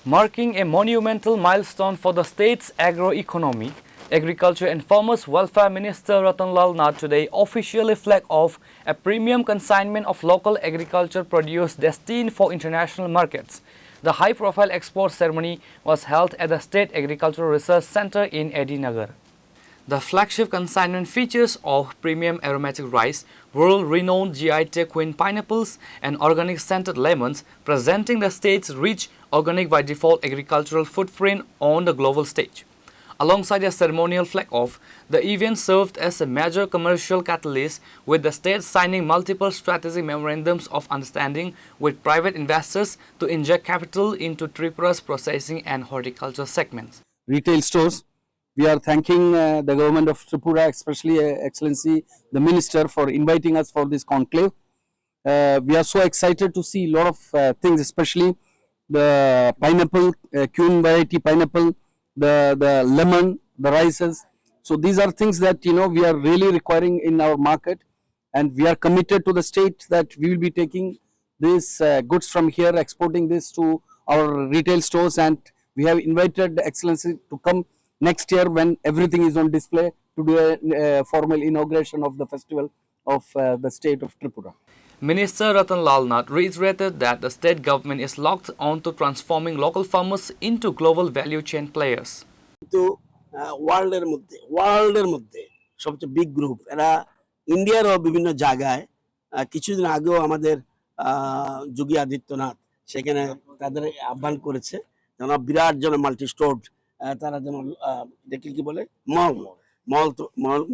Marking a monumental milestone for the state's agroeconomy, Agriculture and Farmers Welfare Minister Ratanlal Nath today officially flagged off a premium consignment of local agriculture produce destined for international markets. The high-profile export ceremony was held at the State Agricultural Research Center in Edinagar. The flagship consignment features of premium aromatic rice, world-renowned GI Tech Queen pineapples, and organic scented lemons, presenting the state's rich organic by default agricultural footprint on the global stage. Alongside a ceremonial flag-off, the event served as a major commercial catalyst, with the state signing multiple strategic memorandums of understanding with private investors to inject capital into Tripura's processing and horticulture segments. Retail stores. We are thanking the government of Tripura, especially Excellency the Minister, for inviting us for this conclave. We are so excited to see a lot of things, especially the pineapple, Queen variety pineapple, the lemon, the rices. So these are things that we are really requiring in our market, and we are committed to the state that we will be taking these goods from here, exporting this to our retail stores, and we have invited the Excellency to come next year when everything is on display to do a formal inauguration of the festival of the state of Tripura. Minister Ratanlal Nath reiterated that the state government is locked on to transforming local farmers into global value chain players. তো ওয়ার্ল্ডের মধ্যে সবচেয়ে big group এরা ইন্ডিয়ারও বিভিন্ন জায়গায় কিছুদিন আগেও আমাদের যোগী আদিত্যনাথ সেখানে তাদের আহ্বান করেছে যেন বিরাট যেন মাল্টি স্টোর তারা যেন দেখি কি বলে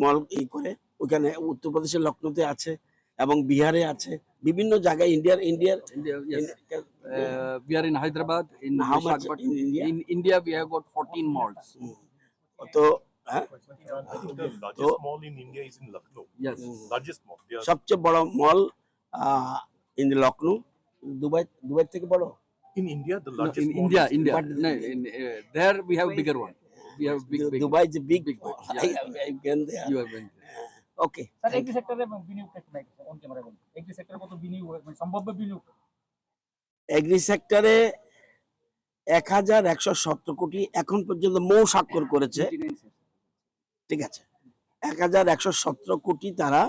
মল ই করে ওখানে উত্তরপ্রদেশের লখনৌতে আছে এবং বিহারে আছে বিভিন্ন জায়গায় We are in Hyderabad. In India we have got 14 malls. তো The largest mall in India is in Lucknow. Yes. Largest mall. সবচেয়ে বড় মল ইন লখনৌ দুবাই থেকে বড় In India, the largest In mall India, is India. No, there we have bigger one. We have big. Dubai is a big one. I've been there. You have been. Okay. Sir agri সেক্টরে বিনিয়োগ on camera বলুন agri সেক্টরে কত বিনিয়োগ সম্ভাব্য বিনিয়োগ agri সেক্টরে 1117 কোটি এখন পর্যন্ত মৌ স্বাক্ষর করেছে ঠিক আছে 1117 কোটি তারা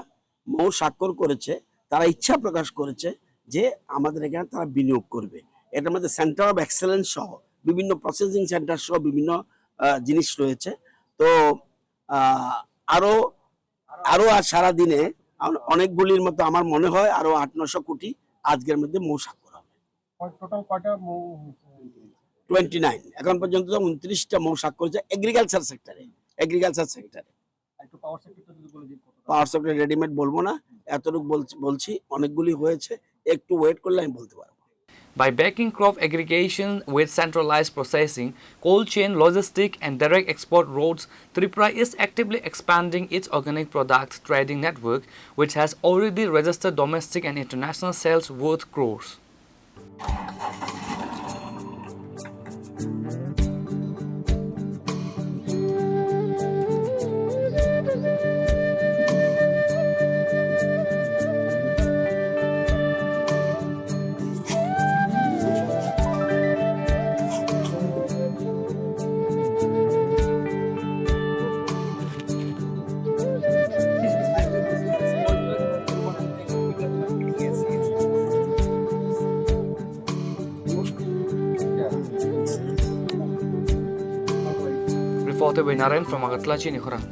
মৌ স্বাক্ষর করেছে তারা ইচ্ছা প্রকাশ করেছে যে আমাদের এখানে তারা বিনিয়োগ করবে এটার মধ্যে সেন্টার অফ এক্সেলেন্স সহ বিভিন্ন প্রসেসিং সেন্টার সহ বিভিন্ন জিনিস রয়েছে তো আরো আর সারা দিনে অনেকগুলির মতো আমার মনে হয় আরো 800-900 কোটি আজকের মধ্যে মৌ স্বাক্ষর হবে টোটাল কয়টা 29 এখন পর্যন্ত 29টা মৌ স্বাক্ষর হয়েছে এগ্রিকালচার সেক্টরে একটু পাওয়ার সেক্টর যদি বলে দিন পাওয়ার সেক্টর রেডিমেড বলবো না এতটুকু বলছি অনেকগুলি হয়েছে একটু ওয়েট করলে আমি বলতে পারবো By backing crop aggregation with centralized processing, cold chain logistics and direct export routes, Tripura is actively expanding its organic products trading network, which has already registered domestic and international sales worth crores. Reporter by Narayan from Agatla, Chini Khurang.